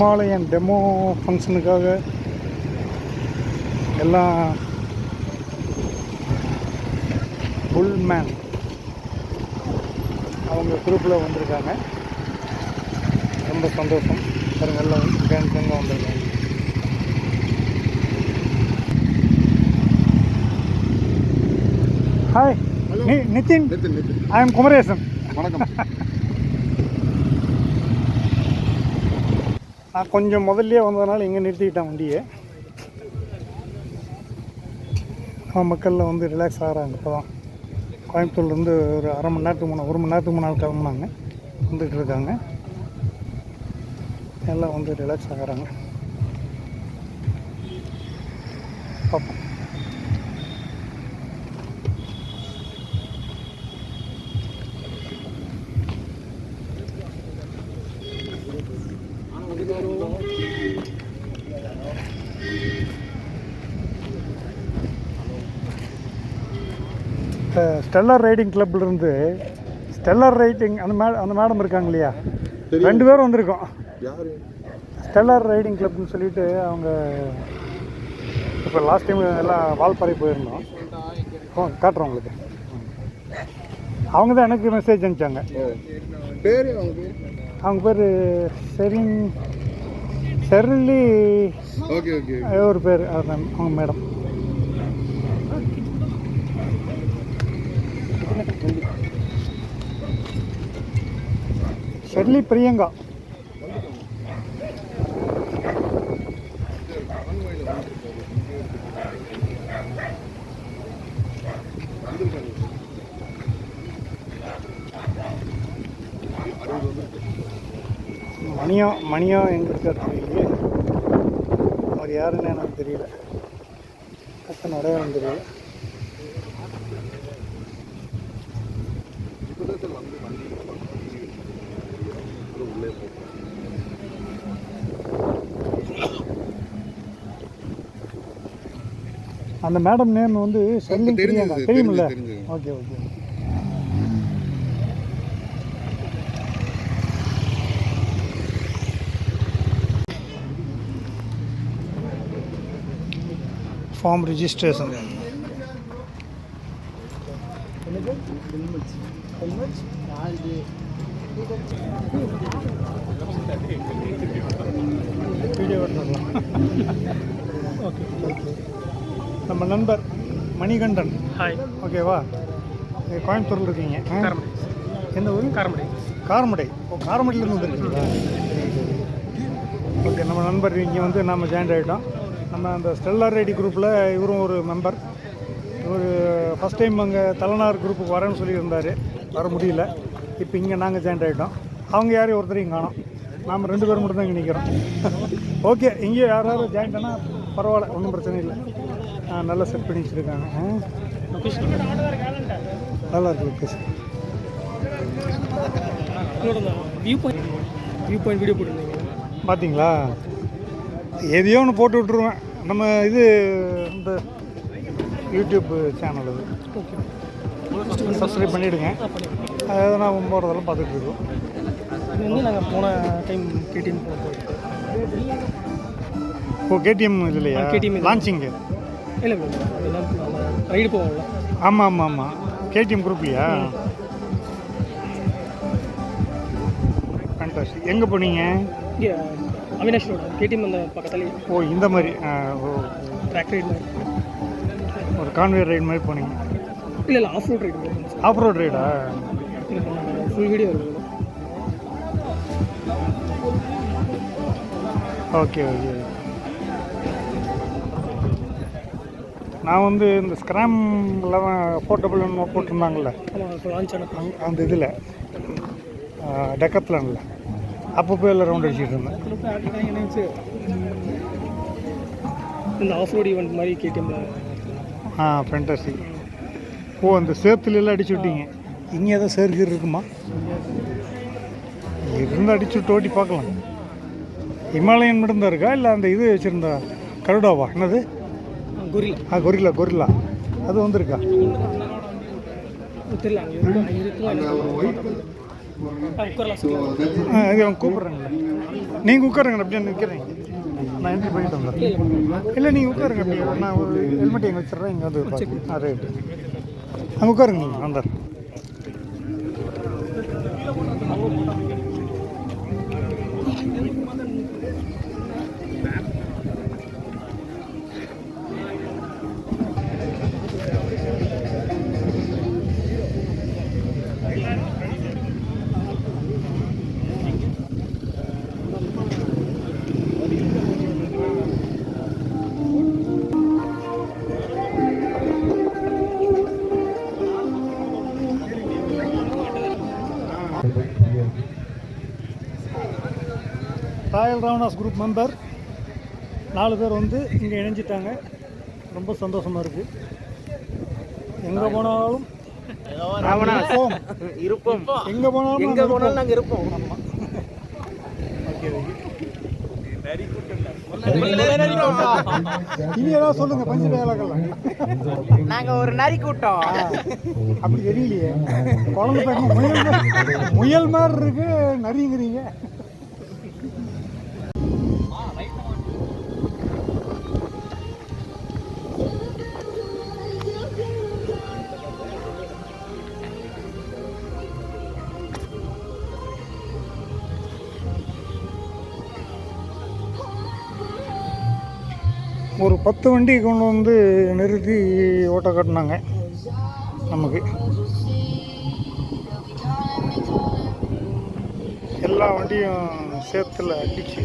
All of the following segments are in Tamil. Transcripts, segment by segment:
ஹிமாலயன் டெமோ ஃபங்க்ஷனுக்காக எல்லாம் புல்மேன் அவங்க குரூப்பில் வந்திருக்காங்க. ரொம்ப சந்தோஷம். பாருங்க எல்லாம் கேங்க வந்திருக்காங்க. Hi Nitin, I am Kumaresan. வணக்கம். நான் கொஞ்சம் முதல்லையே வந்ததுனால இங்கே நிறுத்திக்கிட்டேன் வண்டியை. மக்களில் வந்து ரிலாக்ஸ் ஆகிறாங்க. இப்போ தான் கோயம்புத்தூர்லேருந்து ஒரு ஒரு மணி நேரத்துக்கு முன்னால் கிளம்புனாங்க, வந்துட்டு இருக்காங்க. எல்லாம் வந்து ரிலாக்ஸ் ஆகிறாங்க. பார்ப்போம். ஸ்டெல்லர் ரைடிங் கிளப்லேருந்து ஸ்டெல்லர் ரைடிங் அந்த மேடம் இருக்காங்க இல்லையா, 2 பேரும் வந்திருக்கோம். ஸ்டெல்லர் ரைடிங் கிளப்னு சொல்லிட்டு அவங்க இப்போ லாஸ்ட் டைம் எல்லாம் வால்பாறை போயிருந்தோம். காட்டுறோம் உங்களுக்கு. அவங்க தான் எனக்கு மெசேஜ் அனுப்பிச்சாங்க. அவங்க பேர் செர்லி ஒரு பேர், அவங்க மேடம். ஷெர்லி பிரியங்கா. மணியோ எங்கே இருக்கார் தெரியல. அவர் யாருன்னு எனக்கு தெரியல. அத்தனை அடையாளம் தெரியல. அந்த மேடம் நேம் வந்து ஷெர்லி பிரியங்கா, தெரியுமில்ல? Okay okay. Form registration. Video எடுத்துக்கலாம். Okay okay. நம்ம நண்பர் மணிகண்டன். ஹாய். ஓகேவா? கோயம்புத்தூரில் இருக்கீங்க. எந்த ஊர்? காரமடை. ஓ, காரமடையிலேருந்து வந்துருக்கீங்களா? ஓகே. நம்ம நண்பர் இங்கே வந்து நம்ம ஜாயின் ஆகிட்டோம். நம்ம அந்த ஸ்டெல்லர் ரைடி குரூப்பில் இவரும் ஒரு மெம்பர். இவர் ஃபஸ்ட் டைம் அங்கே தலைநார் குரூப்புக்கு வரேன்னு சொல்லியிருந்தார், வர முடியல. இப்போ இங்கே நாங்கள் ஜாயின் ஆகிட்டோம். அவங்க யாரையும் ஒருத்தரையும் காணோம். நாம் 2 பேர் மட்டும் தான் இங்கே நிற்கிறோம். ஓகே. இங்கே யாராவது ஜாயின் ஆனால் பரவாயில்ல, ஒன்றும் பிரச்சனை இல்லை. நல்லா செட் பண்ணி வச்சுருக்காங்க. நல்லா இருக்கு லொக்கேஷன். வியூ பாயிண்ட் வீடியோ போட்டுருந்தீங்க பார்த்தீங்களா? எதையோ ஒன்று போட்டு விட்ருவேன். நம்ம இது இந்த யூடியூப் சேனல் அது. ஓகே. சப்ஸ்கிரைப் பண்ணிவிடுங்க. அதாவது நான் போகிறதெல்லாம் பார்த்துட்ருக்கோம். இது வந்து நாங்கள் போன டைம் கேடிஎம் போகிறோம். ஓ, கேடிஎம் இது இல்லையா? கேடிஎம் லான்ச்சிங்கு இல்லை ரைடு போவோம்ல. ஆமாம். கேடிஎம் குரூப்லையா? ஃபேண்டாஸ்டிக். எங்கே போனீங்க? இங்கே அவினாஷ் ரோடு கேடிஎம் அந்த பக்கத்துலேயே. ஓ, இந்த மாதிரி. ஓ, ட்ராக் ரைடு மாதிரி, ஒரு கான்வே ரைடு மாதிரி போனீங்க? இல்லை off road ride. Off road ரைடா? ஃபுல் வீடியோ இருக்கும். ஓகே. நான் வந்து இந்த ஸ்க்ராம் 411 போட்டிருந்தாங்கள்ல, அந்த இதில் டெக்கத்லானில் அப்போ போய் எல்லாம் ரவுண்ட் அடிச்சுட்டு இருந்தேன். இந்த ஆஃப் ரோடு ஈவெண்ட் மாதிரி கேடிஎம்மில். ஃபேண்டாஸ்டிக். ஓ, அந்த சேத்துலெல்லாம் அடிச்சு விட்டீங்க. இங்கே எதாவது சேர்க்கீர் இருக்குமா? இருந்து அடிச்சு விட்டு ஓட்டி பார்க்கலாம். ஹிமாலயன் மட்டும்தான் இருக்கா, இல்லை அந்த இது வச்சுருந்தா கருடாவா? என்னது? கொரில்லா அது வந்திருக்கா? இது அவங்க கூப்பிட்றாங்களே. நீங்கள் உட்காருங்க, அப்படியே நிற்கிறேன். நான் என்ட்ரி பண்ணிட்டு வந்துடுறேன். இல்லை நீங்கள் உட்காருங்க, அப்படியே நான் ஒரு ஹெல்மெட் எங்கே வச்சிடுறேன். இங்கே வந்து ரைட்டு அங்கே உட்காருங்க. நீங்கள் வந்தார் ராயல் ராவணாஸ் குரூப் மெம்பர் 4 பேர் வந்து இங்கே இணைஞ்சிட்டாங்க. ரொம்ப சந்தோஷமாக இருக்குது. எங்கே போனாலும் இருப்போம். எங்கே போனாலும் நாங்கள் இருப்போம். ஆமாம். ஓகே இனி ஏதாவது சொல்லுங்கள். பஞ்சு டயலாகெல்லாம் நாங்கள் ஒரு நரி கூட்டம். அப்படி தெரியலையே. குழந்தை பையன் முயல் மாதிரி இருக்கு, நரிங்கிறீங்க. ஒரு 10 வண்டி கொண்டு வந்து நிறுத்தி ஓட்ட காட்டினாங்க நமக்கு. எல்லா வண்டியும் சேத்துல அடிச்சு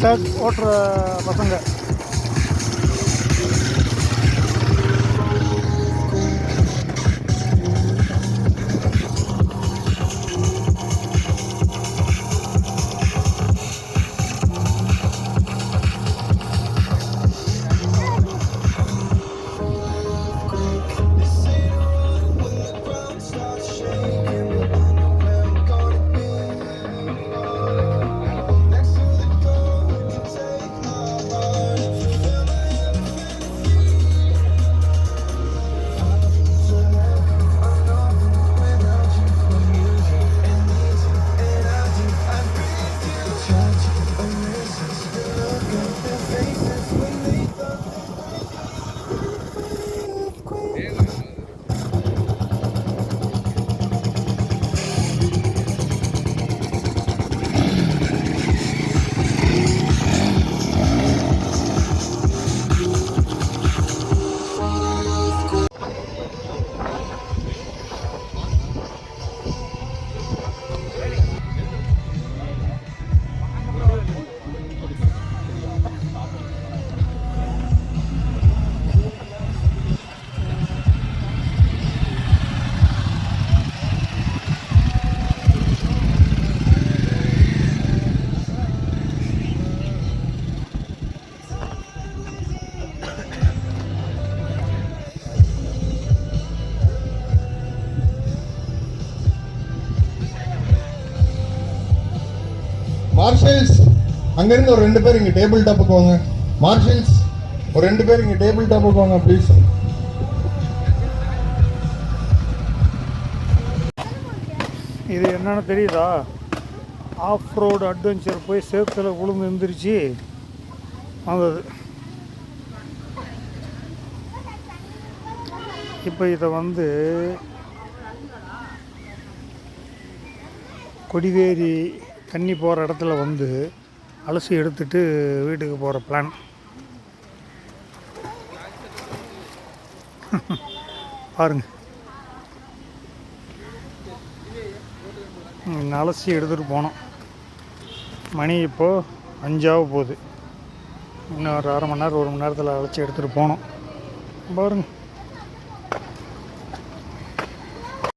டேக் ஓட்டுற பசங்க. மார்ஷல்ஸ் அங்கிருந்து ஒரு 2 பேர் இங்க டேபிள் டாப்புக்கு வாங்க. மார்ஷல்ஸ் ஒரு 2 பேர் இங்க டேபிள் டாப்புக்கு வாங்க ப்ளீஸ். இது என்னன்னு தெரியுதா? ஆஃப் ரோடு அட்வென்ச்சர் போய் சேத்துல விழுந்து எழுந்திரிச்சு வந்தது. இப்போ இதை வந்து கொடிவேரி தண்ணி போகிற இடத்துல வந்து அலசி எடுத்துட்டு வீட்டுக்கு போகிற பிளான். பாருங்கள், அலசி எடுத்துகிட்டு போனோம். மணி இப்போது 5 போகுது. இன்னும் ஒரு 1/2 மணி நேரம் 1 மணி நேரத்தில் அலசி எடுத்துகிட்டு போனோம். பாருங்கள்.